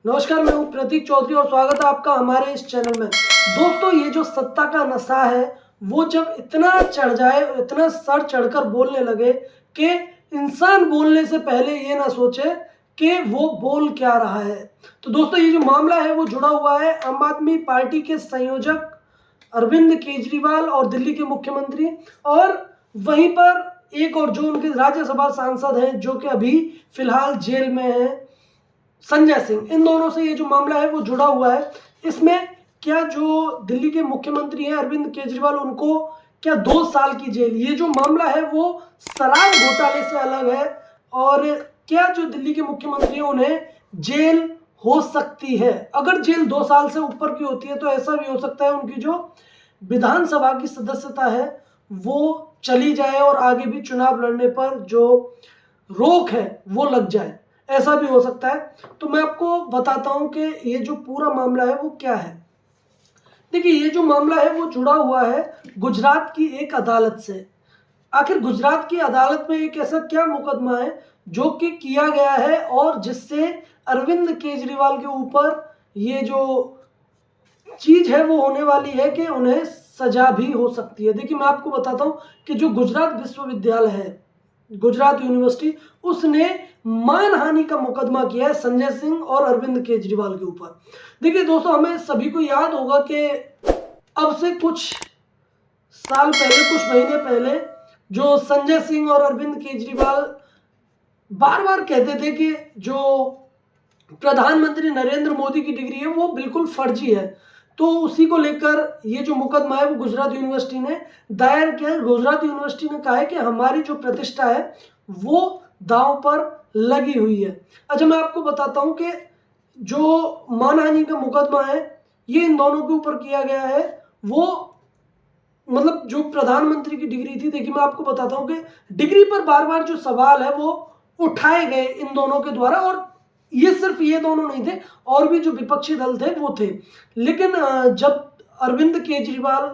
नमस्कार, मैं हूं प्रतीक चौधरी और स्वागत है आपका हमारे इस चैनल में। दोस्तों, ये जो सत्ता का नशा है वो जब इतना चढ़ जाए, इतना सर चढ़कर बोलने लगे कि इंसान बोलने से पहले ये ना सोचे कि वो बोल क्या रहा है। तो दोस्तों, ये जो मामला है वो जुड़ा हुआ है आम आदमी पार्टी के संयोजक अरविंद केजरीवाल और दिल्ली के मुख्यमंत्री, और वहीं पर एक और जो उनके राज्यसभा सांसद हैं जो कि अभी फिलहाल जेल में हैं, संजय सिंह। इन दोनों से ये जो मामला है वो जुड़ा हुआ है। इसमें क्या जो दिल्ली के मुख्यमंत्री हैं अरविंद केजरीवाल, उनको क्या 2 साल की जेल, ये जो मामला है वो शराब घोटाले से अलग है। और क्या जो दिल्ली के मुख्यमंत्री हैं उन्हें जेल हो सकती है। अगर जेल 2 साल से ऊपर की होती है तो ऐसा भी हो सकता है उनकी जो विधानसभा की सदस्यता है वो चली जाए और आगे भी चुनाव लड़ने पर जो रोक है वो लग जाए, ऐसा भी हो सकता है। तो मैं आपको बताता हूं कि ये जो पूरा मामला है वो क्या है। देखिए, ये जो मामला है वो जुड़ा हुआ है गुजरात की एक अदालत से। आखिर गुजरात की अदालत में एक ऐसा क्या मुकदमा है जो कि किया गया है और जिससे अरविंद केजरीवाल के ऊपर ये जो चीज है वो होने वाली है कि उन्हें सजा भी हो सकती है। देखिए, मैं आपको बताता हूं कि जो गुजरात विश्वविद्यालय है, गुजरात यूनिवर्सिटी, उसने मानहानि का मुकदमा किया है संजय सिंह और अरविंद केजरीवाल के ऊपर। देखिए दोस्तों, हमें सभी को याद होगा कि अब से कुछ साल पहले, कुछ महीने पहले, जो संजय सिंह और अरविंद केजरीवाल बार बार कहते थे कि जो प्रधानमंत्री नरेंद्र मोदी की डिग्री है वो बिल्कुल फर्जी है। तो उसी को लेकर ये जो मुकदमा है वो गुजरात यूनिवर्सिटी ने दायर किया है। गुजरात यूनिवर्सिटी ने कहा है कि हमारी जो प्रतिष्ठा है वो दांव पर लगी हुई है। अच्छा, मैं आपको बताता हूं कि जो मानहानि का मुकदमा है ये इन दोनों के ऊपर किया गया है। वो मतलब जो प्रधानमंत्री की डिग्री थी, देखिए मैं आपको बताता हूं कि डिग्री पर बार बार जो सवाल है वो उठाए गए इन दोनों के द्वारा। और ये सिर्फ ये दोनों नहीं थे, और भी जो विपक्षी दल थे वो थे। लेकिन जब अरविंद केजरीवाल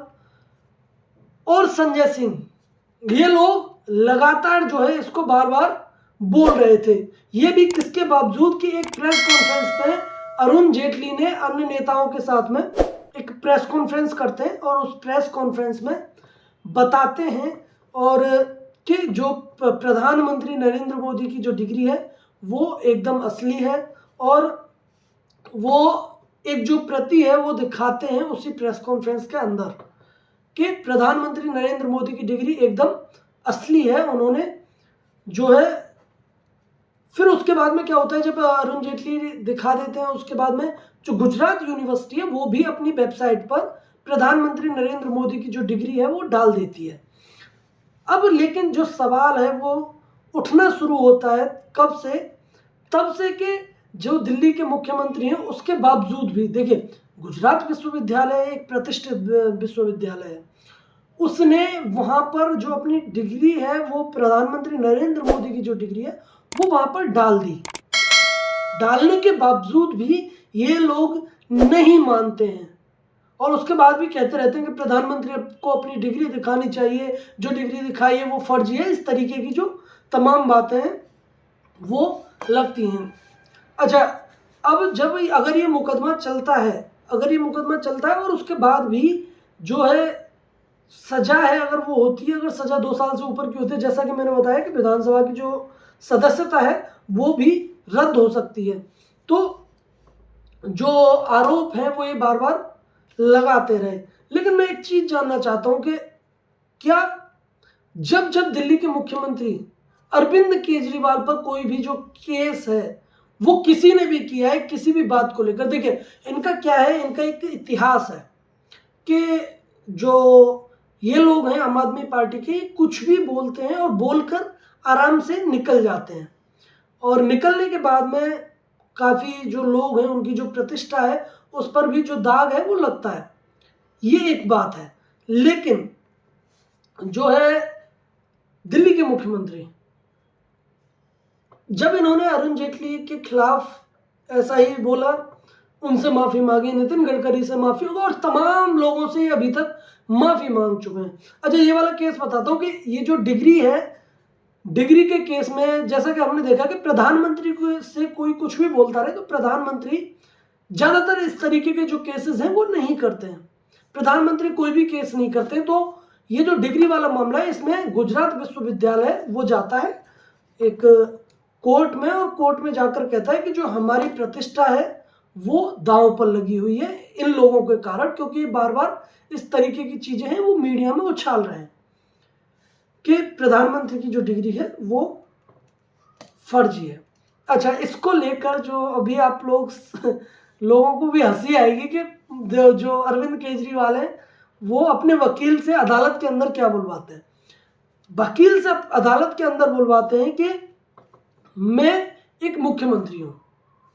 और संजय सिंह, ये लोग लगातार जो है इसको बार बार बोल रहे थे, ये भी किसके बावजूद कि एक प्रेस कॉन्फ्रेंस पे अरुण जेटली ने अन्य नेताओं के साथ में एक प्रेस कॉन्फ्रेंस करते हैं और उस प्रेस कॉन्फ्रेंस में बताते हैं और कि जो प्रधानमंत्री नरेंद्र मोदी की जो डिग्री है वो एकदम असली है। और वो एक जो प्रति है वो दिखाते हैं उसी प्रेस कॉन्फ्रेंस के अंदर कि प्रधानमंत्री नरेंद्र मोदी की डिग्री एकदम असली है, उन्होंने जो है। फिर उसके बाद में क्या होता है, जब अरुण जेटली दिखा देते हैं, उसके बाद में जो गुजरात यूनिवर्सिटी है वो भी अपनी वेबसाइट पर प्रधानमंत्री नरेंद्र मोदी की जो डिग्री है वो डाल देती है। अब लेकिन जो सवाल है वो उठना शुरू होता है कब से, तब से कि जो दिल्ली के मुख्यमंत्री हैं उसके बावजूद भी, देखिए गुजरात विश्वविद्यालय एक प्रतिष्ठित विश्वविद्यालय है, उसने वहां पर जो अपनी डिग्री है वो प्रधानमंत्री नरेंद्र मोदी की जो डिग्री है वो वहां पर डाल दी। डालने के बावजूद भी ये लोग नहीं मानते हैं और उसके बाद भी कहते रहते हैं कि प्रधानमंत्री को अपनी डिग्री दिखानी चाहिए, जो डिग्री दिखाई है वो फर्जी है। इस तरीके की जो तमाम बातें हैं वो लगती हैं। अच्छा, अब जब अगर ये मुकदमा चलता है, अगर ये मुकदमा चलता है और उसके बाद भी जो है सजा है, अगर वो होती है, अगर सजा 2 साल से ऊपर की होती है, जैसा कि मैंने बताया कि विधानसभा की जो सदस्यता है वो भी रद्द हो सकती है। तो जो आरोप है वो ये बार बार लगाते रहे। लेकिन मैं एक चीज जानना चाहता हूं कि क्या जब जब दिल्ली के मुख्यमंत्री अरविंद केजरीवाल पर कोई भी जो केस है वो किसी ने भी किया है किसी भी बात को लेकर, देखिए इनका क्या है, इनका एक इतिहास है कि जो ये लोग हैं आम आदमी पार्टी के, कुछ भी बोलते हैं और बोलकर आराम से निकल जाते हैं और निकलने के बाद में काफी जो लोग हैं उनकी जो प्रतिष्ठा है उस पर भी जो दाग है वो लगता है। ये एक बात है। लेकिन जो है दिल्ली के मुख्यमंत्री, जब इन्होंने अरुण जेटली के खिलाफ ऐसा ही बोला, उनसे माफी मांगी, नितिन गडकरी से माफी, और तमाम लोगों से अभी तक माफी मांग चुके हैं। अच्छा, ये वाला केस बताता हूं कि ये जो डिग्री है डिग्री के केस में जैसा कि हमने देखा कि प्रधानमंत्री से कोई कुछ भी बोलता रहे तो प्रधानमंत्री ज़्यादातर इस तरीके के जो केसेस हैं वो नहीं करते हैं। प्रधानमंत्री कोई भी केस नहीं करते। तो ये जो डिग्री वाला मामला है इसमें गुजरात विश्वविद्यालय वो जाता है एक कोर्ट में और कोर्ट में जाकर कहता है कि जो हमारी प्रतिष्ठा है वो दांव पर लगी हुई है इन लोगों के कारण, क्योंकि बार बार इस तरीके की चीज़ें हैं वो मीडिया में उछाल रहे हैं कि प्रधानमंत्री की जो डिग्री है वो फर्जी है। अच्छा, इसको लेकर जो अभी आप लोगों को भी हंसी आएगी कि जो अरविंद केजरीवाल है वो अपने वकील से अदालत के अंदर क्या बुलवाते हैं। वकील से अदालत के अंदर बुलवाते हैं कि मैं एक मुख्यमंत्री हूँ।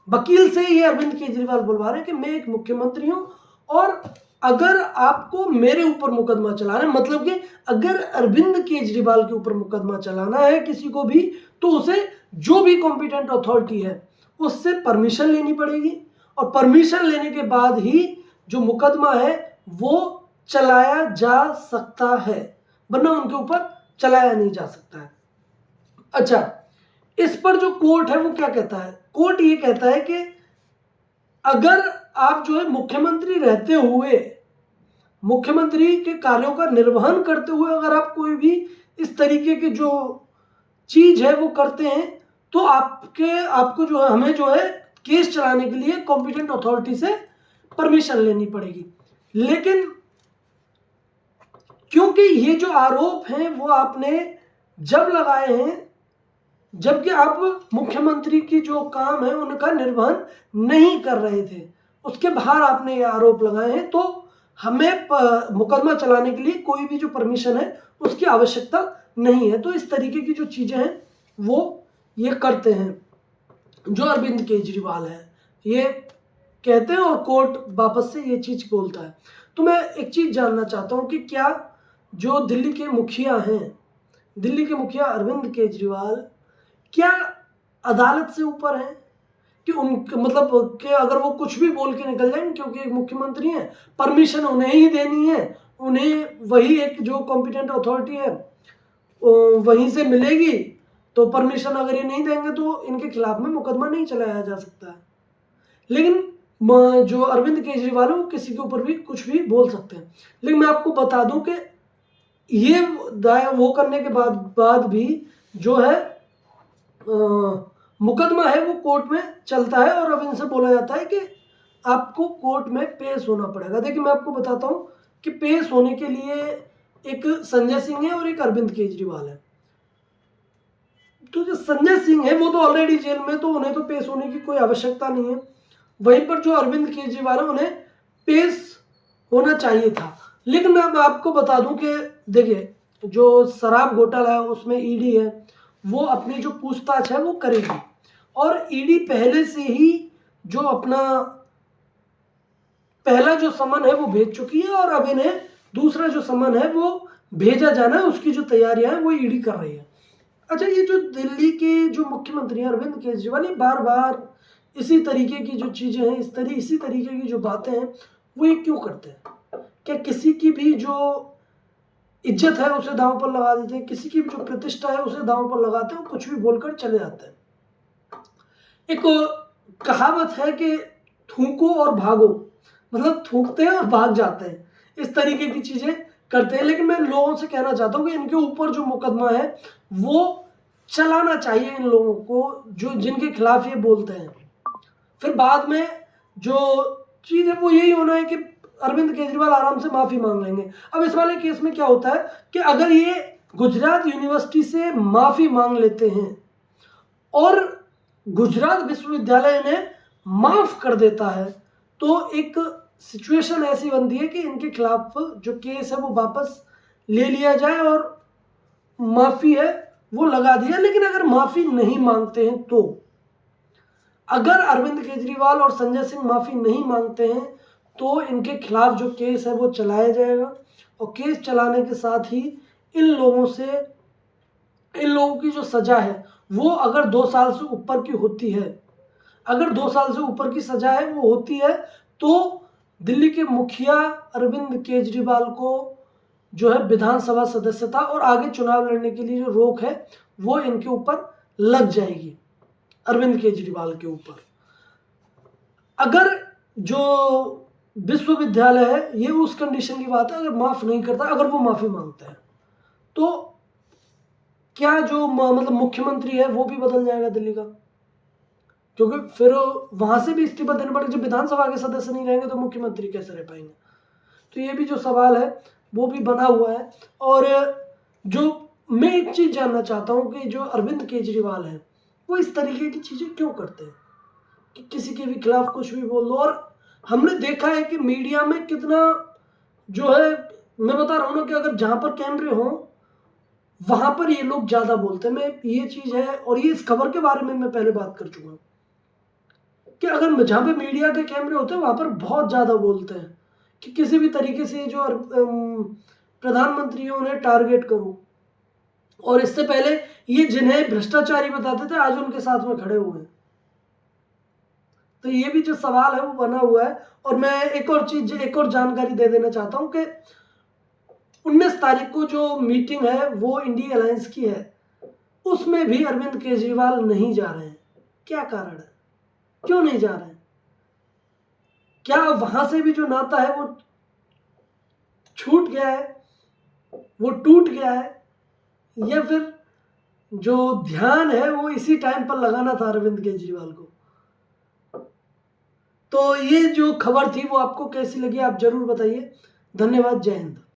वकील से ये अरविंद केजरीवाल बुलवा रहे हैं कि मैं एक मुख्यमंत्री हूँ और अगर आपको मेरे ऊपर मुकदमा चलाना है, मतलब कि अगर अरविंद केजरीवाल के ऊपर मुकदमा चलाना है किसी को भी, तो उसे जो भी कॉम्पिटेंट अथॉरिटी है उससे परमिशन लेनी पड़ेगी और परमिशन लेने के बाद ही जो मुकदमा है वो चलाया जा सकता है, वरना उनके ऊपर चलाया नहीं जा सकता है। अच्छा, इस पर जो कोर्ट है वो क्या कहता है? कोर्ट ये कहता है कि अगर आप जो है मुख्यमंत्री रहते हुए, मुख्यमंत्री के कार्यों का निर्वहन करते हुए अगर आप कोई भी इस तरीके की जो चीज है वो करते हैं तो आपको जो है, हमें जो है केस चलाने के लिए कॉम्पिटेंट अथॉरिटी से परमिशन लेनी पड़ेगी। लेकिन क्योंकि ये जो आरोप हैं वो आपने जब लगाए हैं जबकि आप मुख्यमंत्री की जो काम है उनका निर्वहन नहीं कर रहे थे, उसके बाहर आपने ये आरोप लगाए हैं, तो हमें मुकदमा चलाने के लिए कोई भी जो परमिशन है उसकी आवश्यकता नहीं है। तो इस तरीके की जो चीज़ें हैं वो ये करते हैं जो अरविंद केजरीवाल है, ये कहते हैं और कोर्ट वापस से ये चीज़ बोलता है। तो मैं एक चीज़ जानना चाहता हूँ कि क्या जो दिल्ली के मुखिया हैं, दिल्ली के मुखिया अरविंद केजरीवाल क्या अदालत से ऊपर है कि उनके मतलब कि अगर वो कुछ भी बोल के निकल जाएंगे क्योंकि एक मुख्यमंत्री हैं, परमिशन उन्हें ही देनी है, उन्हें वही एक जो कॉम्पिटेंट अथॉरिटी है वहीं से मिलेगी, तो परमिशन अगर ये नहीं देंगे तो इनके खिलाफ में मुकदमा नहीं चलाया जा सकता है। लेकिन जो अरविंद केजरीवाल है वो किसी के ऊपर भी कुछ भी बोल सकते हैं। लेकिन मैं आपको बता दूं कि ये वो करने के बाद भी जो है मुकदमा है वो कोर्ट में चलता है और अब इनसे बोला जाता है कि आपको कोर्ट में पेश होना पड़ेगा। देखिए मैं आपको बताता हूँ कि पेश होने के लिए एक संजय सिंह है और एक अरविंद केजरीवाल है। तो जो संजय सिंह है वो तो ऑलरेडी जेल में, तो उन्हें तो पेश होने की कोई आवश्यकता नहीं है। वहीं पर जो अरविंद केजरीवाल है उन्हें पेश होना चाहिए था। लेकिन मैं अब आपको बता दूं कि देखिए जो शराब घोटाला है उसमें ईडी है वो अपनी जो पूछताछ है वो करेगी और ईडी पहले से ही जो अपना पहला जो समन है वो भेज चुकी है और अब इन्हें दूसरा जो समन है वो भेजा जाना है, उसकी जो तैयारियां हैं वो ईडी कर रही है। अच्छा, ये जो दिल्ली के जो मुख्यमंत्री हैं अरविंद केजरीवाल, ये बार बार इसी तरीके की जो चीज़ें हैं, इसी तरीके की जो बातें हैं वो ये क्यों करते हैं? क्या किसी की भी जो इज्जत है उसे दांव पर लगा देते हैं, किसी की भी जो प्रतिष्ठा है उसे दांव पर लगाते हैं और कुछ भी बोलकर चले जाते हैं। एक कहावत है कि थूको और भागो, मतलब थूकते हैं और भाग जाते हैं, इस तरीके की चीज़ें करते हैं। लेकिन मैं लोगों से कहना चाहता हूँ कि इनके ऊपर जो मुकदमा है वो चलाना चाहिए इन लोगों को जो जिनके खिलाफ ये बोलते हैं। फिर बाद में जो चीज़ है वो यही होना है कि अरविंद केजरीवाल आराम से माफ़ी मांग लेंगे। अब इस वाले केस में क्या होता है कि अगर ये गुजरात यूनिवर्सिटी से माफ़ी मांग लेते हैं और गुजरात विश्वविद्यालय ने माफ़ कर देता है तो एक सिचुएशन ऐसी बनती है कि इनके खिलाफ जो केस है वो वापस ले लिया जाए और माफ़ी है वो लगा दिया। लेकिन अगर माफ़ी नहीं मांगते हैं तो अगर अरविंद केजरीवाल और संजय सिंह माफ़ी नहीं मांगते हैं तो इनके खिलाफ जो केस है वो चलाया जाएगा और केस चलाने के साथ ही इन लोगों की जो सज़ा है वो अगर 2 साल से ऊपर की होती है, अगर 2 साल से ऊपर की सज़ा है वो होती है तो दिल्ली के मुखिया अरविंद केजरीवाल को जो है विधानसभा सदस्यता और आगे चुनाव लड़ने के लिए जो रोक है वो इनके ऊपर लग जाएगी, अरविंद केजरीवाल के ऊपर। अगर जो विश्वविद्यालय है, ये उस कंडीशन की बात है, अगर माफ नहीं करता, अगर वो माफी मांगता है, तो क्या जो मतलब मुख्यमंत्री है वो भी बदल जाएगा दिल्ली का? क्योंकि फिर वहां से भी इस्तीफा देना पड़ेगा। जब विधानसभा के सदस्य नहीं रहेंगे तो मुख्यमंत्री कैसे रह पाएंगे? तो ये भी जो सवाल है वो भी बना हुआ है। और जो मैं एक चीज जानना चाहता हूँ कि जो अरविंद केजरीवाल है वो इस तरीके की चीजें क्यों करते हैं कि किसी के भी खिलाफ कुछ भी बोल दो। और हमने देखा है कि मीडिया में कितना जो है, मैं बता रहा हूँ ना कि अगर जहां पर कैमरे हों वहां पर ये लोग ज्यादा बोलते हैं। मैं ये चीज है, और ये इस खबर के बारे में मैं पहले बात कर चुका हूँ कि अगर जहां पे मीडिया के कैमरे होते हैं वहां पर बहुत ज्यादा बोलते हैं कि किसी भी तरीके से जो प्रधानमंत्री है उन्हें टारगेट करो। और इससे पहले ये जिन्हें भ्रष्टाचारी बताते थे आज उनके साथ में खड़े हुए हैं। तो ये भी जो सवाल है वो बना हुआ है। और मैं एक और चीज, एक और जानकारी दे देना चाहता हूं कि 19 तारीख को जो मीटिंग है वो इंडिया अलायंस की है, उसमें भी अरविंद केजरीवाल नहीं जा रहे हैं। क्या कारण है, क्यों नहीं जा रहे हैं? क्या वहां से भी जो नाता है वो छूट गया है, वो टूट गया है, या फिर जो ध्यान है वो इसी टाइम पर लगाना था अरविंद केजरीवाल को? तो ये जो खबर थी वो आपको कैसी लगी आप जरूर बताइए। धन्यवाद, जय हिंद।